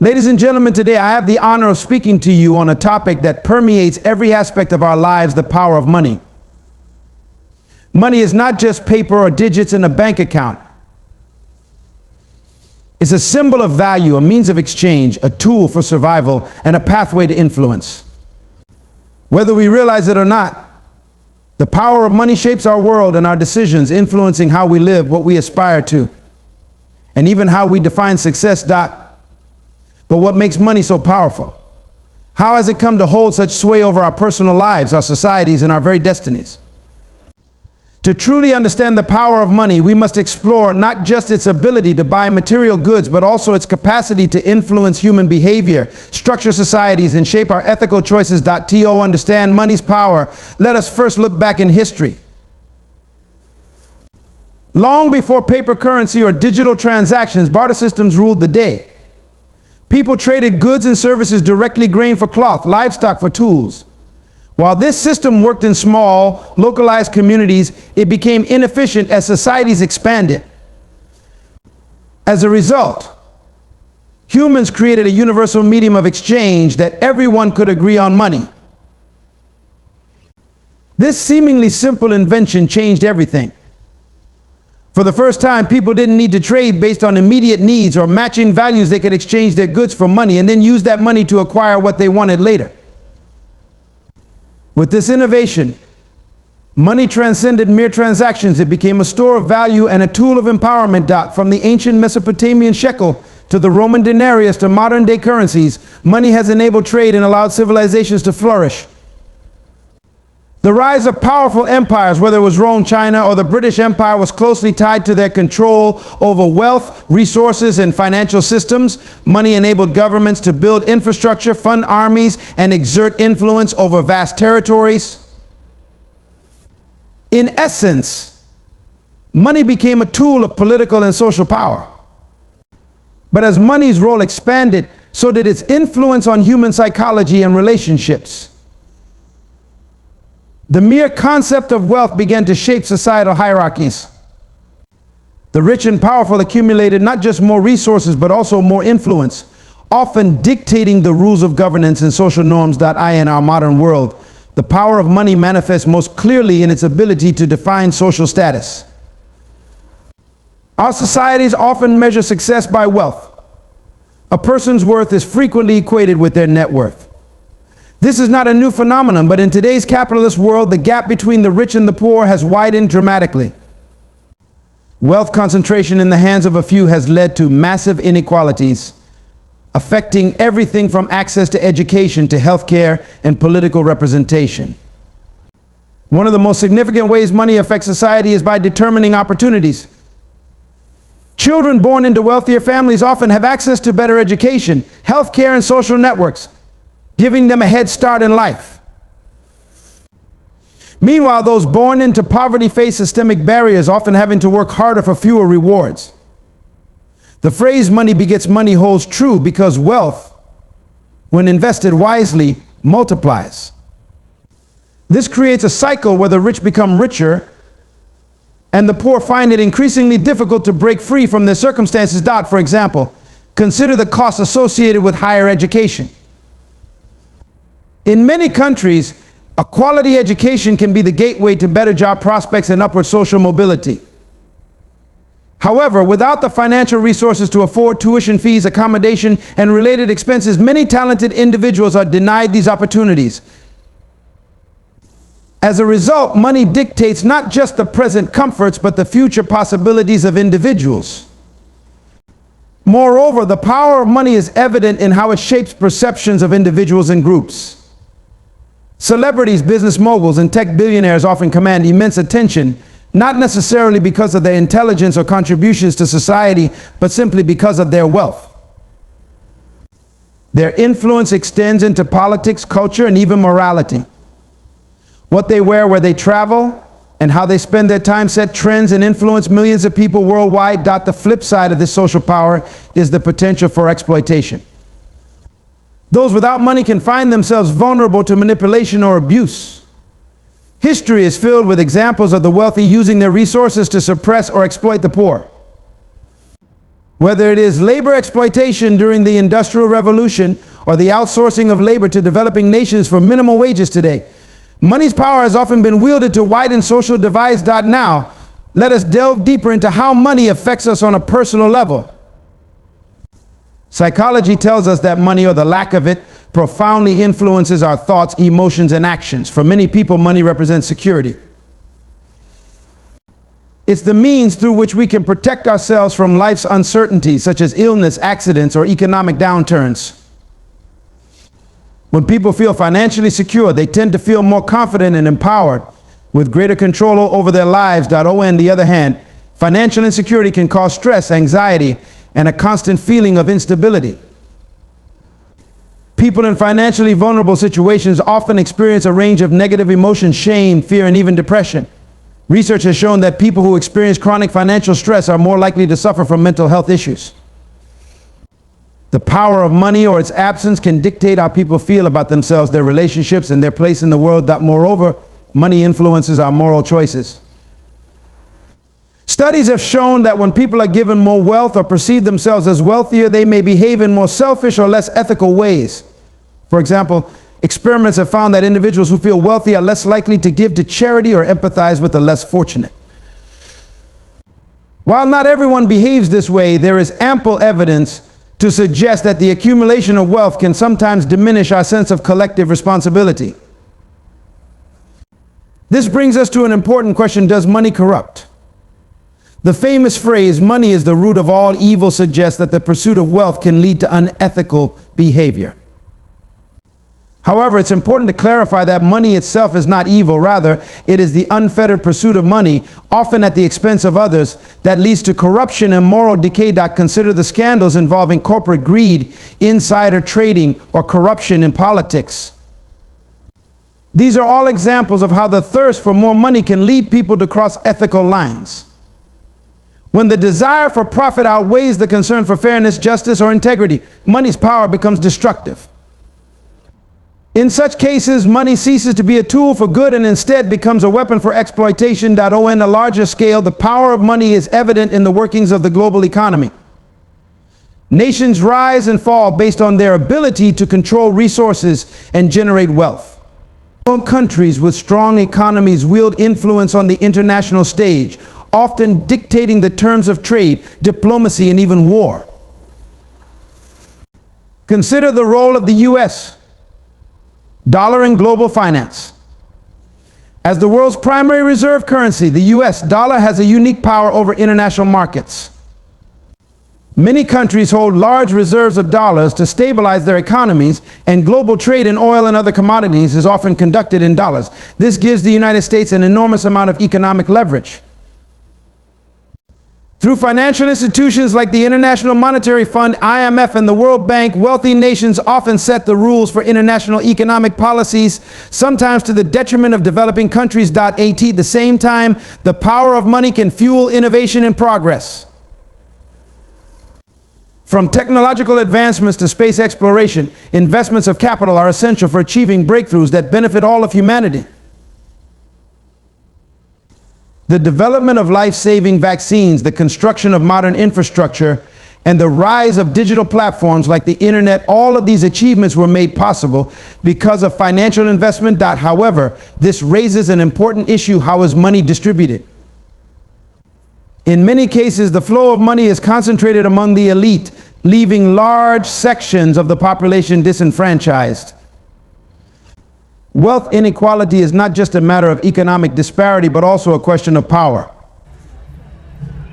Ladies and gentlemen, today I have the honor of speaking to you on a topic that permeates every aspect of our lives, the power of money. Money is not just paper or digits in a bank account. It's a symbol of value, a means of exchange, a tool for survival, and a pathway to influence. Whether we realize it or not, the power of money shapes our world and our decisions, influencing how we live, what we aspire to, and even how we define success. But what makes money so powerful? How has it come to hold such sway over our personal lives, our societies, and our very destinies? To truly understand the power of money, we must explore not just its ability to buy material goods, but also its capacity to influence human behavior, structure societies, and shape our ethical choices. To understand money's power, let us first look back in history. Long before paper currency or digital transactions, barter systems ruled the day. People traded goods and services directly, grain for cloth, livestock for tools. While this system worked in small, localized communities, it became inefficient as societies expanded. As a result, humans created a universal medium of exchange that everyone could agree on: money. This seemingly simple invention changed everything. For the first time, people didn't need to trade based on immediate needs or matching values. They could exchange their goods for money and then use that money to acquire what they wanted later. With this innovation, money transcended mere transactions. It became a store of value and a tool of empowerment. From the ancient Mesopotamian shekel to the Roman denarius to modern day currencies, money has enabled trade and allowed civilizations to flourish. The rise of powerful empires, whether it was Rome, China, or the British Empire, was closely tied to their control over wealth, resources, and financial systems. Money enabled governments to build infrastructure, fund armies, and exert influence over vast territories. In essence, money became a tool of political and social power. But as money's role expanded, so did its influence on human psychology and relationships. The mere concept of wealth began to shape societal hierarchies. The rich and powerful accumulated not just more resources, but also more influence, often dictating the rules of governance and social norms. In our modern world, the power of money manifests most clearly in its ability to define social status. Our societies often measure success by wealth. A person's worth is frequently equated with their net worth. This is not a new phenomenon, but in today's capitalist world, the gap between the rich and the poor has widened dramatically. Wealth concentration in the hands of a few has led to massive inequalities, affecting everything from access to education to healthcare and political representation. One of the most significant ways money affects society is by determining opportunities. Children born into wealthier families often have access to better education, healthcare, and social networks, giving them a head start in life. Meanwhile, those born into poverty face systemic barriers, often having to work harder for fewer rewards. The phrase "money begets money" holds true because wealth, when invested wisely, multiplies. This creates a cycle where the rich become richer and the poor find it increasingly difficult to break free from their circumstances. For example, consider the costs associated with higher education. In many countries, a quality education can be the gateway to better job prospects and upward social mobility. However, without the financial resources to afford tuition fees, accommodation, and related expenses, many talented individuals are denied these opportunities. As a result, money dictates not just the present comforts, but the future possibilities of individuals. Moreover, the power of money is evident in how it shapes perceptions of individuals and groups. Celebrities, business moguls, and tech billionaires often command immense attention, not necessarily because of their intelligence or contributions to society, but simply because of their wealth. Their influence extends into politics, culture, and even morality. What they wear, where they travel, and how they spend their time set trends and influence millions of people worldwide. The flip side of this social power is the potential for exploitation. Those without money can find themselves vulnerable to manipulation or abuse. History is filled with examples of the wealthy using their resources to suppress or exploit the poor. Whether it is labor exploitation during the Industrial Revolution or the outsourcing of labor to developing nations for minimal wages today, money's power has often been wielded to widen social divides. Now, let us delve deeper into how money affects us on a personal level. Psychology tells us that money, or the lack of it, profoundly influences our thoughts, emotions, and actions. For many people, money represents security. It's the means through which we can protect ourselves from life's uncertainties, such as illness, accidents, or economic downturns. When people feel financially secure, they tend to feel more confident and empowered, with greater control over their lives. On the other hand, financial insecurity can cause stress, anxiety, and a constant feeling of instability. People in financially vulnerable situations often experience a range of negative emotions, shame, fear, and even depression. Research has shown that people who experience chronic financial stress are more likely to suffer from mental health issues. The power of money, or its absence, can dictate how people feel about themselves, their relationships, and their place in the world. Moreover, money influences our moral choices. Studies have shown that when people are given more wealth or perceive themselves as wealthier, they may behave in more selfish or less ethical ways. For example, experiments have found that individuals who feel wealthy are less likely to give to charity or empathize with the less fortunate. While not everyone behaves this way, there is ample evidence to suggest that the accumulation of wealth can sometimes diminish our sense of collective responsibility. This brings us to an important question: does money corrupt? The famous phrase, "money is the root of all evil," suggests that the pursuit of wealth can lead to unethical behavior. However, it's important to clarify that money itself is not evil. Rather, it is the unfettered pursuit of money, often at the expense of others, that leads to corruption and moral decay. Consider the scandals involving corporate greed, insider trading, or corruption in politics. These are all examples of how the thirst for more money can lead people to cross ethical lines. When the desire for profit outweighs the concern for fairness, justice, or integrity, money's power becomes destructive. In such cases, money ceases to be a tool for good and instead becomes a weapon for exploitation. On a larger scale, the power of money is evident in the workings of the global economy. Nations rise and fall based on their ability to control resources and generate wealth. Countries with strong economies wield influence on the international stage, often dictating the terms of trade, diplomacy, and even war. Consider the role of the U.S. dollar in global finance. As the world's primary reserve currency, the U.S. dollar has a unique power over international markets. Many countries hold large reserves of dollars to stabilize their economies, and global trade in oil and other commodities is often conducted in dollars. This gives the United States an enormous amount of economic leverage. Through financial institutions like the International Monetary Fund, IMF, and the World Bank, wealthy nations often set the rules for international economic policies, sometimes to the detriment of developing countries. At the same time, the power of money can fuel innovation and progress. From technological advancements to space exploration, investments of capital are essential for achieving breakthroughs that benefit all of humanity. The development of life-saving vaccines, the construction of modern infrastructure, and the rise of digital platforms like the internet, all of these achievements were made possible because of financial investment. However, this raises an important issue: how is money distributed? In many cases, the flow of money is concentrated among the elite, leaving large sections of the population disenfranchised. Wealth inequality is not just a matter of economic disparity, but also a question of power.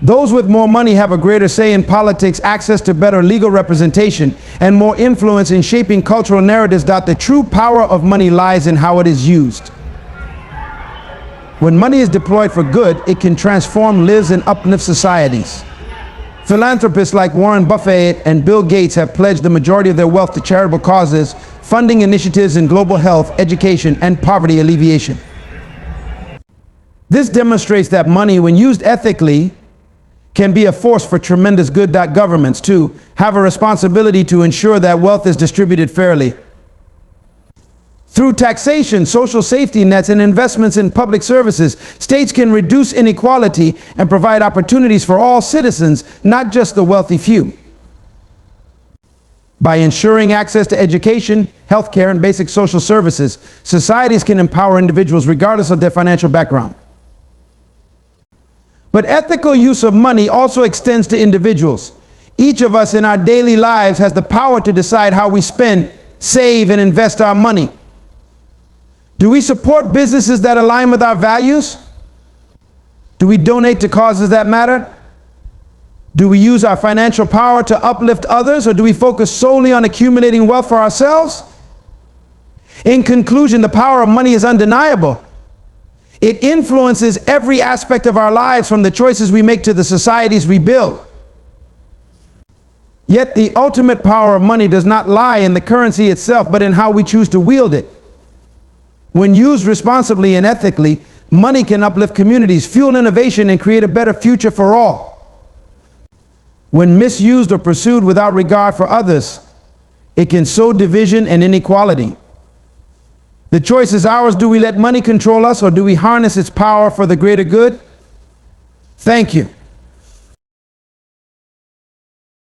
Those with more money have a greater say in politics, access to better legal representation, and more influence in shaping cultural narratives. The true power of money lies in how it is used. When money is deployed for good, it can transform lives and uplift societies. Philanthropists like Warren Buffett and Bill Gates have pledged the majority of their wealth to charitable causes, funding initiatives in global health, education, and poverty alleviation. This demonstrates that money, when used ethically, can be a force for tremendous good. Governments, too, have a responsibility to ensure that wealth is distributed fairly. Through taxation, social safety nets, and investments in public services, states can reduce inequality and provide opportunities for all citizens, not just the wealthy few. By ensuring access to education, healthcare, and basic social services, societies can empower individuals regardless of their financial background. But ethical use of money also extends to individuals. Each of us in our daily lives has the power to decide how we spend, save, and invest our money. Do we support businesses that align with our values? Do we donate to causes that matter? Do we use our financial power to uplift others, or do we focus solely on accumulating wealth for ourselves? In conclusion, the power of money is undeniable. It influences every aspect of our lives, from the choices we make to the societies we build. Yet the ultimate power of money does not lie in the currency itself, but in how we choose to wield it. When used responsibly and ethically, money can uplift communities, fuel innovation, and create a better future for all. When misused or pursued without regard for others, it can sow division and inequality. The choice is ours. Do we let money control us, or do we harness its power for the greater good? Thank you.